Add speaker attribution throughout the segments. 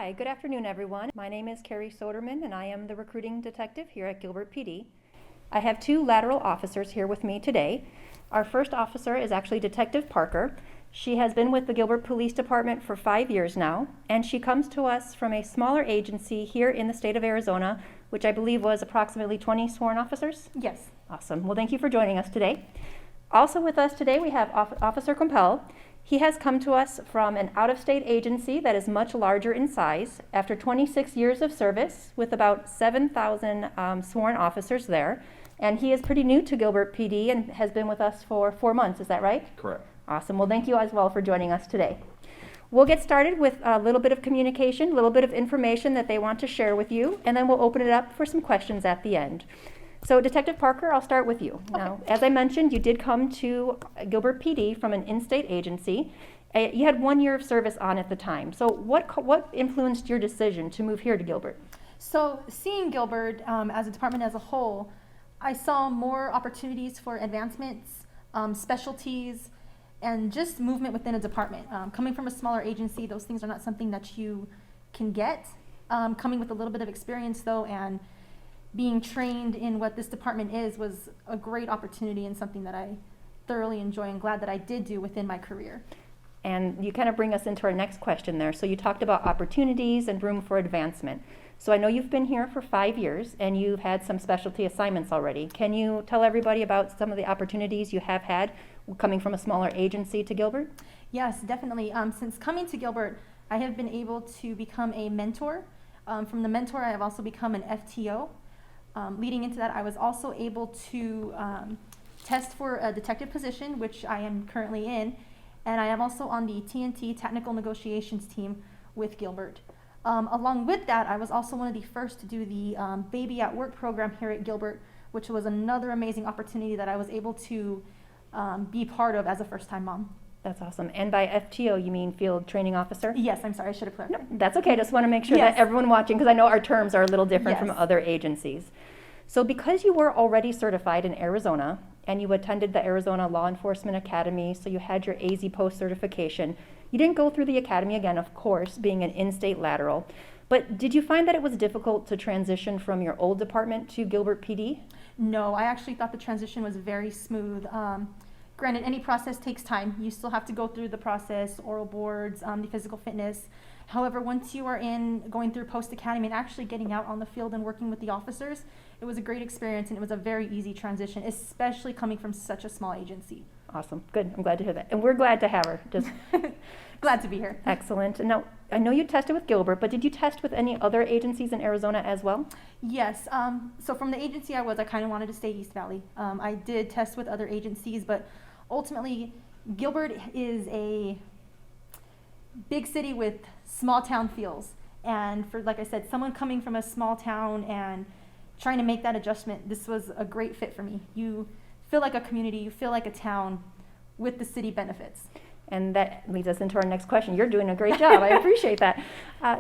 Speaker 1: Hi, good afternoon, everyone. My name is Carrie Soderman, and I am the recruiting detective here at Gilbert PD. I have two lateral officers here with me today. Our first officer is actually Detective Parker. She has been with the Gilbert Police Department for 5 years now, and she comes to us from a smaller agency here in the state of Arizona, which I believe was approximately 20 sworn officers?
Speaker 2: Yes.
Speaker 1: Awesome. Well, thank you for joining us today. Also with us today, we have Officer Compel. He has come to us from an out-of-state agency that is much larger in size after 26 years of service with about 7,000 sworn officers there. And he is pretty new to Gilbert PD and has been with us for 4 months. Is that right?
Speaker 3: Correct.
Speaker 1: Awesome. Well, thank you as well for joining us today. We'll get started with a little bit of communication, a little bit of information that they want to share with you, and then we'll open it up for some questions at the end. So Detective Parker, I'll start with you.
Speaker 2: Okay.
Speaker 1: Now, as I mentioned, you did come to Gilbert PD from an in-state agency. You had 1 year of service on at the time. So what influenced your decision to move here to Gilbert?
Speaker 2: So seeing Gilbert as a department as a whole, I saw more opportunities for advancements, specialties, and just movement within a department. Coming from a smaller agency, those things are not something that you can get. Coming with a little bit of experience though, and being trained in what this department is was a great opportunity and something that I thoroughly enjoy and glad that I did do within my career.
Speaker 1: And you kind of bring us into our next question there. So you talked about opportunities and room for advancement. So I know you've been here for 5 years and you've had some specialty assignments already. Can you tell everybody about some of the opportunities you have had coming from a smaller agency to Gilbert?
Speaker 2: Yes, definitely. Since coming to Gilbert, I have been able to become a mentor. From the mentor, I have also become an FTO. Leading into that, I was also able to test for a detective position, which I am currently in, and I am also on the TNT Technical Negotiations team with Gilbert. Along with that, I was also one of the first to do the Baby at Work program here at Gilbert, which was another amazing opportunity that I was able to be part of as a first-time mom.
Speaker 1: That's awesome. And by FTO, you mean Field Training Officer?
Speaker 2: Yes, I'm sorry, I should have clarified.
Speaker 1: No, that's okay. Just want to make sure
Speaker 2: Yes.
Speaker 1: that everyone watching, because I know our terms are a little different from
Speaker 2: Yes.
Speaker 1: other agencies. So because you were already certified in Arizona and you attended the Arizona Law Enforcement Academy, so you had your AZ Post certification, you didn't go through the academy again, of course, being an in-state lateral. But did you find that it was difficult to transition from your old department to Gilbert PD?
Speaker 2: No, I actually thought the transition was very smooth. Granted, any process takes time. You still have to go through the process, oral boards, the physical fitness. However, once you are going through post-academy and actually getting out on the field and working with the officers, it was a great experience and it was a very easy transition, especially coming from such a small agency.
Speaker 1: Awesome. Good. I'm glad to hear that. And we're glad to have her. Just
Speaker 2: Glad to be here.
Speaker 1: excellent. And now, I know you tested with Gilbert, but did you test with any other agencies in Arizona as well?
Speaker 2: Yes. So from the agency I kind of wanted to stay East Valley. I did test with other agencies, but ultimately, Gilbert is a big city with small town feels. And for, like I said, someone coming from a small town and trying to make that adjustment, this was a great fit for me. You feel like a community, you feel like a town with the city benefits.
Speaker 1: And that leads us into our next question. You're doing a great job. I appreciate that.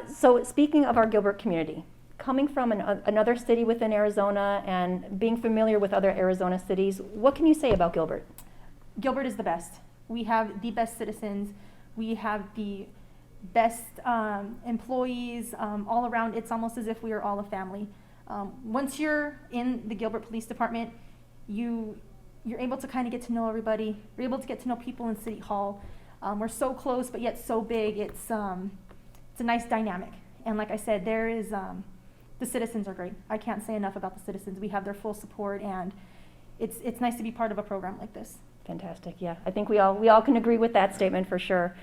Speaker 1: So speaking of our Gilbert community, coming from another city within Arizona and being familiar with other Arizona cities, what can you say about Gilbert?
Speaker 2: Gilbert is the best. We have the best citizens. We have the best employees all around. It's almost as if we are all a family. Once you're in the Gilbert Police Department, you're able to kind of get to know everybody. You're able to get to know people in City Hall. We're so close, but yet so big. It's a nice dynamic. And like I said, the citizens are great. I can't say enough about the citizens. We have their full support, and it's nice to be part of a program like this.
Speaker 1: Fantastic. Yeah, I think we all can agree with that statement for sure.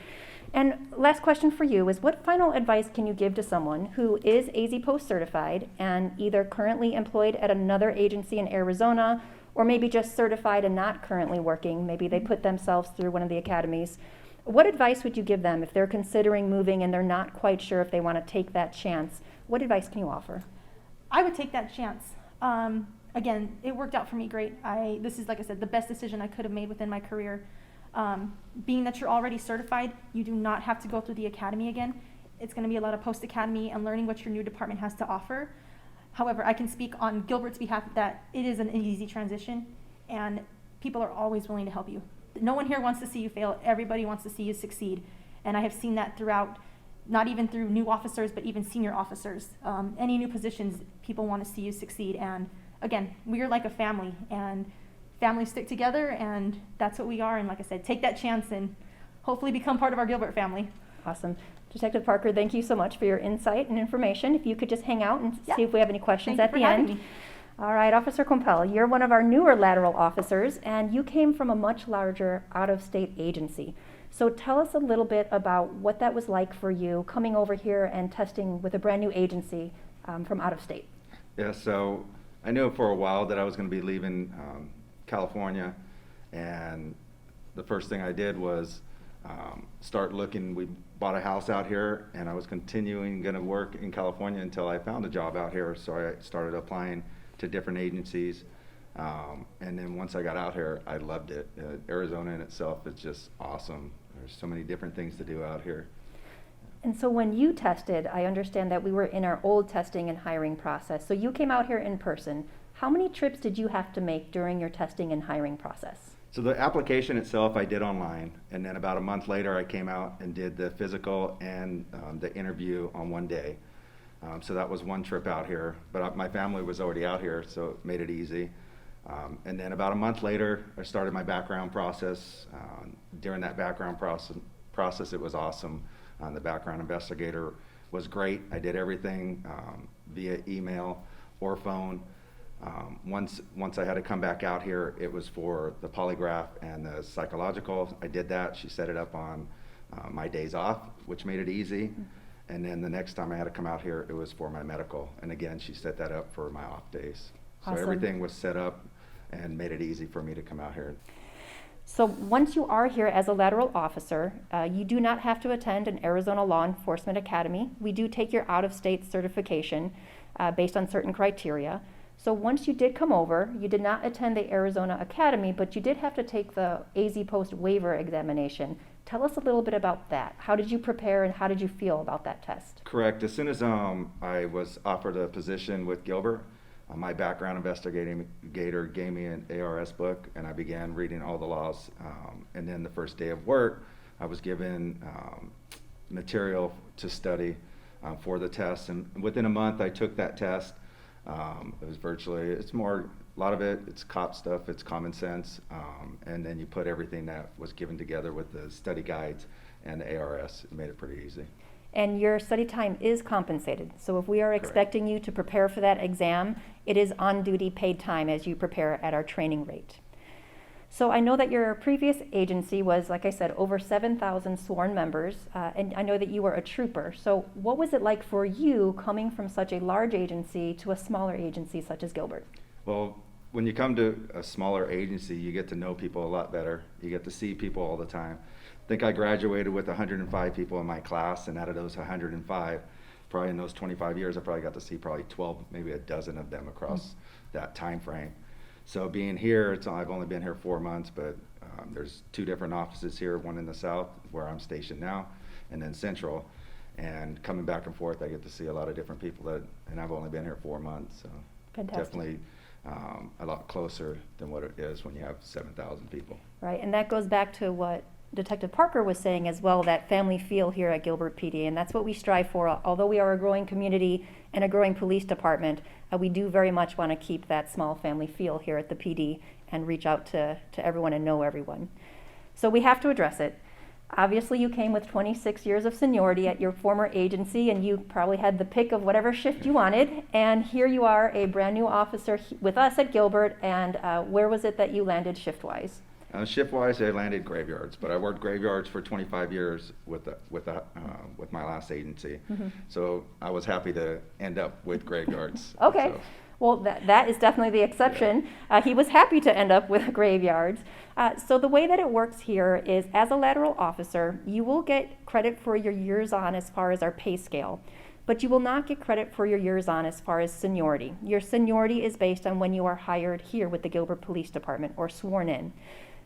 Speaker 1: And last question for you is, what final advice can you give to someone who is AZ Post certified and either currently employed at another agency in Arizona, or maybe just certified and not currently working? Maybe they put themselves through one of the academies. What advice would you give them if they're considering moving and they're not quite sure if they want to take that chance? What advice can you offer?
Speaker 2: I would take that chance. Again, it worked out for me great. This is, like I said, the best decision I could have made within my career. Being that you're already certified, you do not have to go through the academy again. It's going to be a lot of post-academy and learning what your new department has to offer. However, I can speak on Gilbert's behalf that it is an easy transition, and people are always willing to help you. No one here wants to see you fail. Everybody wants to see you succeed. And I have seen that throughout not even through new officers, but even senior officers. Any new positions, people want to see you succeed. And again, we are like a family, and families stick together, and that's what we are. And like I said, take that chance and hopefully become part of our Gilbert family.
Speaker 1: Awesome. Detective Parker, thank you so much for your insight and information. If you could just hang out and
Speaker 2: Yeah.
Speaker 1: see if we have any questions
Speaker 2: Thank
Speaker 1: at
Speaker 2: you
Speaker 1: the
Speaker 2: for having
Speaker 1: end.
Speaker 2: me.
Speaker 1: All right, Officer Compel, you're one of our newer lateral officers, and you came from a much larger out-of-state agency. So tell us a little bit about what that was like for you coming over here and testing with a brand new agency from out of state.
Speaker 3: Yeah, so I knew for a while that I was going to be leaving California, and the first thing I did was start looking. We bought a house out here, and I was continuing going to work in California until I found a job out here. So I started applying to different agencies, and then once I got out here, I loved it. Arizona in itself is just awesome. There's so many different things to do out here.
Speaker 1: And so when you tested, I understand that we were in our old testing and hiring process. So you came out here in person. How many trips did you have to make during your testing and hiring process?
Speaker 3: So the application itself I did online, and then about a month later I came out and did the physical and the interview on one day. So that was one trip out here, but my family was already out here, so it made it easy. And then about a month later, I started my background process. During that background process, it was awesome. The background investigator was great. I did everything via email or phone. Once I had to come back out here, it was for the polygraph and the psychological. I did that. She set it up on my days off, which made it easy. And then the next time I had to come out here, it was for my medical. And again, she set that up for my off days. So
Speaker 1: Awesome.
Speaker 3: everything was set up and made it easy for me to come out here.
Speaker 1: So once you are here as a lateral officer, you do not have to attend an Arizona Law Enforcement Academy. We do take your out-of-state certification based on certain criteria. So once you did come over, you did not attend the Arizona Academy, but you did have to take the AZ Post waiver examination. Tell us a little bit about that. How did you prepare and how did you feel about that test?
Speaker 3: Correct. As soon as I was offered a position with Gilbert, my background investigator gave me an ARS book, and I began reading all the laws. And then the first day of work, I was given material to study for the test. And within a month, I took that test. It was virtually, a lot of it, it's cop stuff, it's common sense. And then you put everything that was given together with the study guides and the ARS. It made it pretty easy.
Speaker 1: And your study time is compensated. So if we are
Speaker 3: Correct.
Speaker 1: expecting you to prepare for that exam, it is on-duty paid time as you prepare at our training rate. So I know that your previous agency was, like I said, over 7,000 sworn members, and I know that you were a trooper. So what was it like for you coming from such a large agency to a smaller agency such as Gilbert?
Speaker 3: Well, when you come to a smaller agency, you get to know people a lot better. You get to see people all the time. I think I graduated with 105 people in my class, and out of those 105, probably in those 25 years, I probably got to see probably 12, maybe a dozen of them across that time frame. So being here, I've only been here 4 months, but there's 2 different offices here, one in the south where I'm stationed now, and then central. And coming back and forth, I get to see a lot of different people and I've only been here 4 months, so
Speaker 1: Fantastic.
Speaker 3: definitely a lot closer than what it is when you have 7,000 people.
Speaker 1: Right, and that goes back to what Detective Parker was saying as well, that family feel here at Gilbert PD, and that's what we strive for. Although we are a growing community and a growing police department, we do very much want to keep that small family feel here at the PD and reach out to everyone and know everyone. So we have to address it. Obviously, you came with 26 years of seniority at your former agency, and you probably had the pick of whatever shift you wanted, and here you are, a brand new officer with us at Gilbert, and where was it that you landed shift-wise?
Speaker 3: Shift-wise, I landed graveyards, but I worked graveyards for 25 years with my last agency.
Speaker 1: Mm-hmm.
Speaker 3: So I was happy to end up with graveyards.
Speaker 1: Okay.
Speaker 3: So,
Speaker 1: Well, that is definitely the exception. He was happy to end up with graveyards. So the way that it works here is, as a lateral officer, you will get credit for your years on as far as our pay scale, but you will not get credit for your years on as far as seniority. Your seniority is based on when you are hired here with the Gilbert Police Department or sworn in.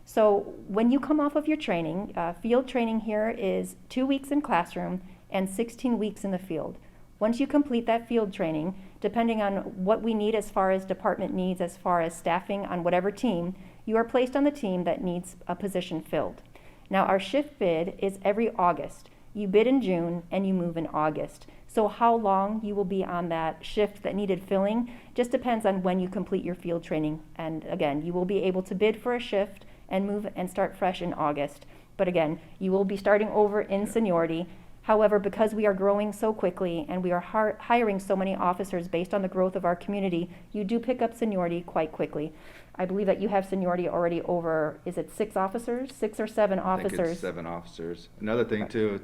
Speaker 1: So when you come off of your training, field training here is 2 weeks in classroom and 16 weeks in the field. Once you complete that field training, depending on what we need as far as department needs, as far as staffing on whatever team, you are placed on the team that needs a position filled. Now, our shift bid is every August. You bid in June and you move in August. So how long you will be on that shift that needed filling just depends on when you complete your field training. And again, you will be able to bid for a shift and move and start fresh in August. But again, you will be starting over in seniority. However, because we are growing so quickly and we are hiring so many officers based on the growth of our community, you do pick up seniority quite quickly. I believe that you have seniority already over, is it 6 officers, 6 or 7 officers?
Speaker 3: I think it's 7 officers. Another thing too,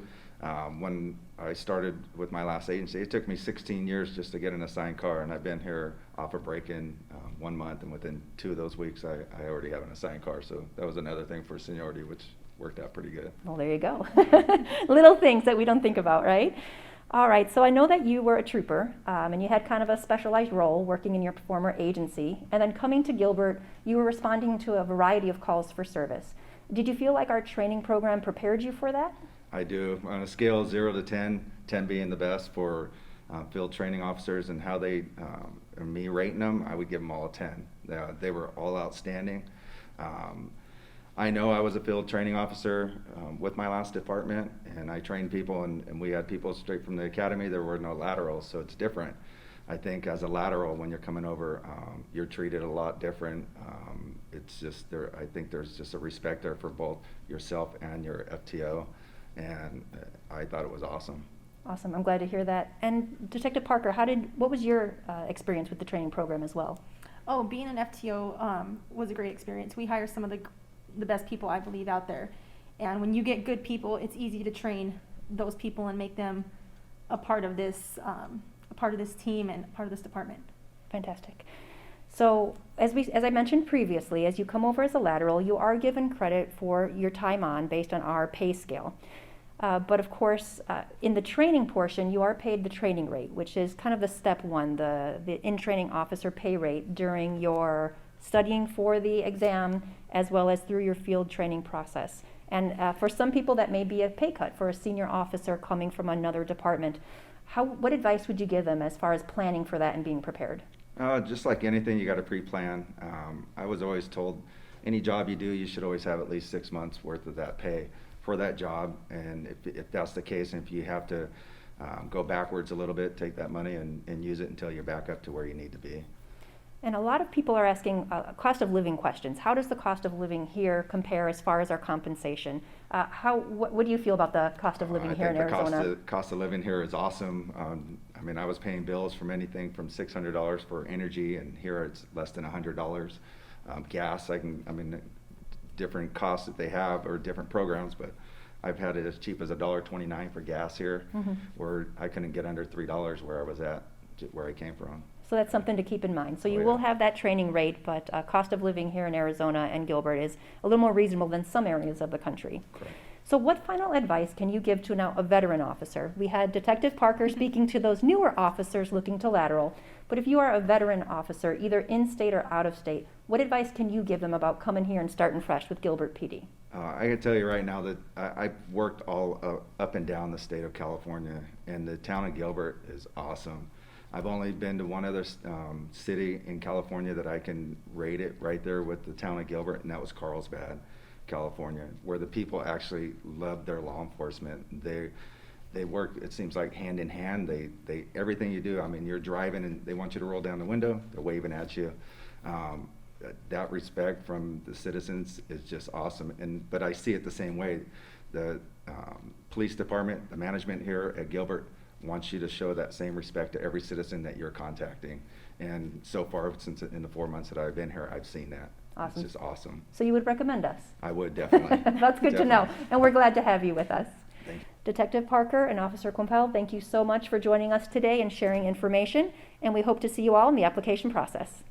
Speaker 3: when I started with my last agency, it took me 16 years just to get an assigned car, and I've been here off a break-in 1 month, and within 2 of those weeks, I already have an assigned car. So that was another thing for seniority, which worked out pretty good.
Speaker 1: Well, there you go. Little things that we don't think about, right? All right, so I know that you were a trooper, and you had kind of a specialized role working in your former agency, and then coming to Gilbert, you were responding to a variety of calls for service. Did you feel like our training program prepared you for that?
Speaker 3: I do. On a scale of 0 to 10, 10 being the best for field training officers, and how they, and me rating them, I would give them all a 10. They were all outstanding. I know I was a field training officer with my last department, and I trained people, and we had people straight from the academy. There were no laterals, so it's different. I think as a lateral, when you're coming over, you're treated a lot different. It's just there. I think there's just a respect there for both yourself and your FTO, and I thought it was awesome.
Speaker 1: Awesome. I'm glad to hear that. And Detective Parker, what was your experience with the training program as well?
Speaker 2: Oh, being an FTO was a great experience. We hire some of the best people, I believe, out there. And when you get good people, it's easy to train those people and make them a part of this team and part of this department.
Speaker 1: Fantastic. So as I mentioned previously, as you come over as a lateral, you are given credit for your time on based on our pay scale. But of course, in the training portion, you are paid the training rate, which is kind of the step one, the in-training officer pay rate during your studying for the exam, as well as through your field training process. And for some people, that may be a pay cut for a senior officer coming from another department. What advice would you give them as far as planning for that and being prepared?
Speaker 3: Just like anything, you got to pre-plan. I was always told, any job you do, you should always have at least 6 months worth of that pay for that job. And if that's the case, and if you have to go backwards a little bit, take that money and use it until you're back up to where you need to be.
Speaker 1: And a lot of people are asking cost of living questions. How does the cost of living here compare as far as our compensation? What do you feel about the cost of living here in Arizona?
Speaker 3: I think the cost of living here is awesome. I mean, I was paying bills from anything from $600 for energy, and here it's less than $100. Gas, different costs that they have or different programs, but I've had it as cheap as $1.29 for gas here, where I couldn't get under $3 where I was at, where I came from.
Speaker 1: So that's something to keep in mind. So you will have that training rate, but cost of living here in Arizona and Gilbert is a little more reasonable than some areas of the country.
Speaker 3: Correct.
Speaker 1: So what final advice can you give to now a veteran officer? We had Detective Parker speaking to those newer officers looking to lateral, but if you are a veteran officer, either in state or out of state, what advice can you give them about coming here and starting fresh with Gilbert PD?
Speaker 3: I can tell you right now that I've worked all up and down the state of California, and the town of Gilbert is awesome. I've only been to one other city in California that I can rate it right there with the town of Gilbert, and that was Carlsbad, California, where the people actually love their law enforcement. They work, it seems like, hand in hand. They everything you do, I mean, you're driving and they want you to roll down the window, they're waving at you. That respect from the citizens is just awesome. But I see it the same way. The police department, the management here at Gilbert wants you to show that same respect to every citizen that you're contacting. And so far, since in the 4 months that I've been here, I've seen that.
Speaker 1: Awesome.
Speaker 3: It's just awesome.
Speaker 1: So you would recommend us?
Speaker 3: I would, definitely.
Speaker 1: That's good to know. And we're glad to have you with us.
Speaker 3: Thank you.
Speaker 1: Detective Parker and Officer Quempel, thank you so much for joining us today and sharing information. And we hope to see you all in the application process.